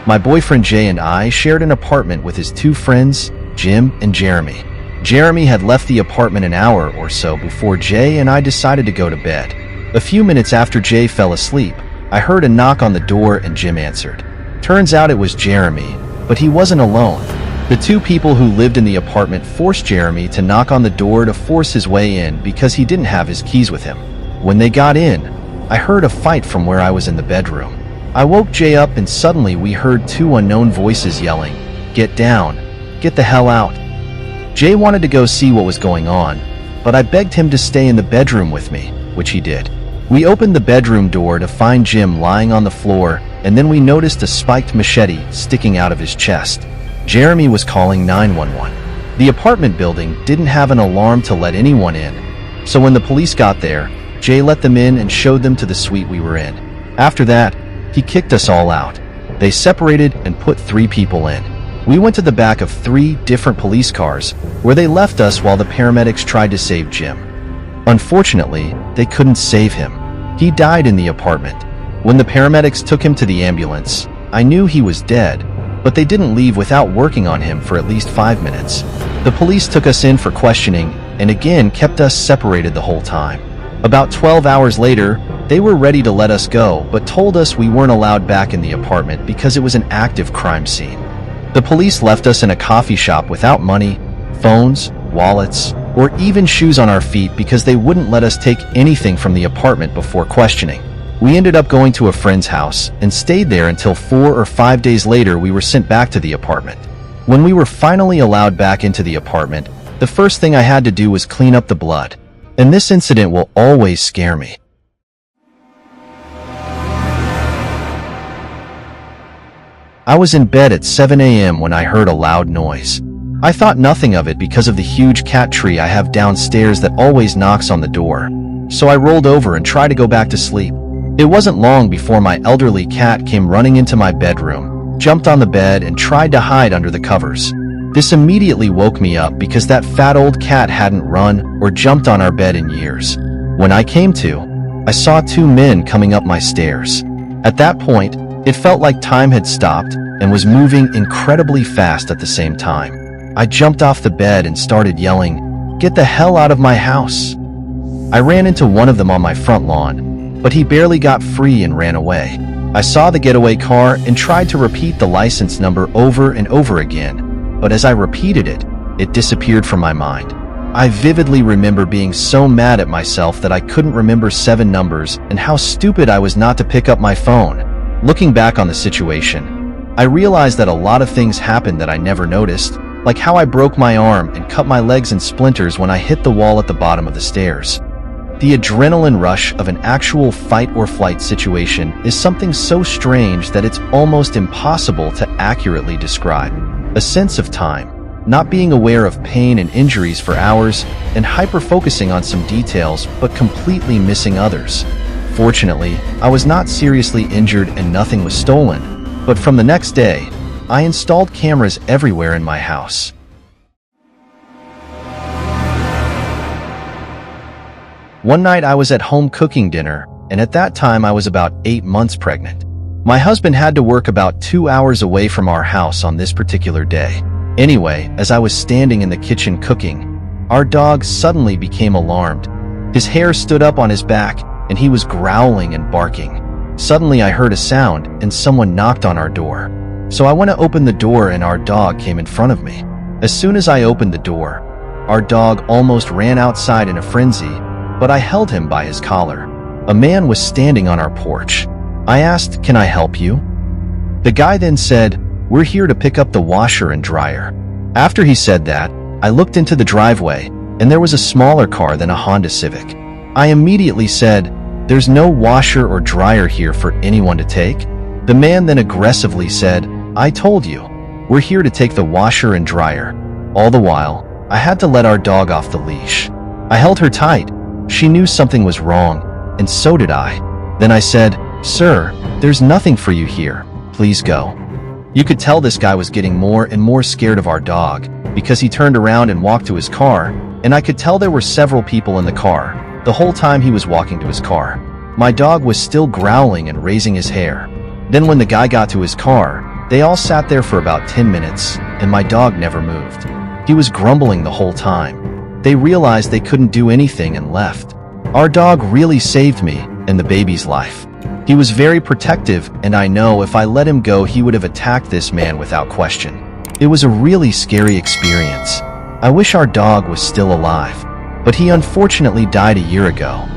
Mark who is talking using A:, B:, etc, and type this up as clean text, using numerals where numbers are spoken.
A: My boyfriend Jay and I shared an apartment with his two friends, Jim and Jeremy. Jeremy had left the apartment an hour or so before Jay and I decided to go to bed. A few minutes after Jay fell asleep, I heard a knock on the door and Jim answered. Turns out it was Jeremy, but he wasn't alone. The two people who lived in the apartment forced Jeremy to knock on the door to force his way in because he didn't have his keys with him. When they got in, I heard a fight from where I was in the bedroom. I woke Jay up and suddenly we heard two unknown voices yelling, "Get down! Get the hell out!" Jay wanted to go see what was going on, but I begged him to stay in the bedroom with me, which he did. We opened the bedroom door to find Jim lying on the floor, and then we noticed a spiked machete sticking out of his chest. Jeremy was calling 911. The apartment building didn't have an alarm to let anyone in, so when the police got there, Jay let them in and showed them to the suite we were in. After that, he kicked us all out. They separated and put 3 people in. We went to the back of 3 different police cars, where they left us while the paramedics tried to save Jim. Unfortunately, they couldn't save him. He died in the apartment. When the paramedics took him to the ambulance, I knew he was dead, but they didn't leave without working on him for at least 5 minutes. The police took us in for questioning and again kept us separated the whole time. About 12 hours later, they were ready to let us go, but told us we weren't allowed back in the apartment because it was an active crime scene. The police left us in a coffee shop without money, phones, wallets, or even shoes on our feet because they wouldn't let us take anything from the apartment before questioning. We ended up going to a friend's house and stayed there until 4 or 5 days later we were sent back to the apartment. When we were finally allowed back into the apartment, the first thing I had to do was clean up the blood. And this incident will always scare me. I was in bed at 7 a.m. when I heard a loud noise. I thought nothing of it because of the huge cat tree I have downstairs that always knocks on the door. So I rolled over and tried to go back to sleep. It wasn't long before my elderly cat came running into my bedroom, jumped on the bed, and tried to hide under the covers. This immediately woke me up because that fat old cat hadn't run or jumped on our bed in years. When I came to, I saw 2 men coming up my stairs. At that point, it felt like time had stopped and was moving incredibly fast at the same time. I jumped off the bed and started yelling, "Get the hell out of my house!" I ran into one of them on my front lawn, but he barely got free and ran away. I saw the getaway car and tried to repeat the license number over and over again, but as I repeated it, it disappeared from my mind. I vividly remember being so mad at myself that I couldn't remember 7 numbers and how stupid I was not to pick up my phone. Looking back on the situation, I realized that a lot of things happened that I never noticed, like how I broke my arm and cut my legs in splinters when I hit the wall at the bottom of the stairs. The adrenaline rush of an actual fight or flight situation is something so strange that it's almost impossible to accurately describe. A sense of time, not being aware of pain and injuries for hours, and hyper-focusing on some details but completely missing others. Fortunately, I was not seriously injured and nothing was stolen, but from the next day, I installed cameras everywhere in my house. One night I was at home cooking dinner, and at that time I was about 8 months pregnant. My husband had to work about 2 hours away from our house on this particular day. Anyway, as I was standing in the kitchen cooking, our dog suddenly became alarmed. His hair stood up on his back, and he was growling and barking. Suddenly I heard a sound, and someone knocked on our door. So I went to open the door and our dog came in front of me. As soon as I opened the door, our dog almost ran outside in a frenzy, but I held him by his collar. A man was standing on our porch. I asked, "Can I help you?" The guy then said, "We're here to pick up the washer and dryer." After he said that, I looked into the driveway, and there was a smaller car than a Honda Civic. I immediately said, "There's no washer or dryer here for anyone to take." The man then aggressively said, "I told you, we're here to take the washer and dryer." All the while, I had to let our dog off the leash. I held her tight. She knew something was wrong, and so did I. Then I said, "Sir, there's nothing for you here. Please go." You could tell this guy was getting more and more scared of our dog, because he turned around and walked to his car, and I could tell there were several people in the car, the whole time he was walking to his car. My dog was still growling and raising his hair. Then when the guy got to his car, They all sat there for about 10 minutes, and my dog never moved. He was grumbling the whole time. They realized they couldn't do anything and left. Our dog really saved me and the baby's life. He was very protective, and I know if I let him go, he would have attacked this man without question. It was a really scary experience. I wish our dog was still alive, but he unfortunately died a year ago.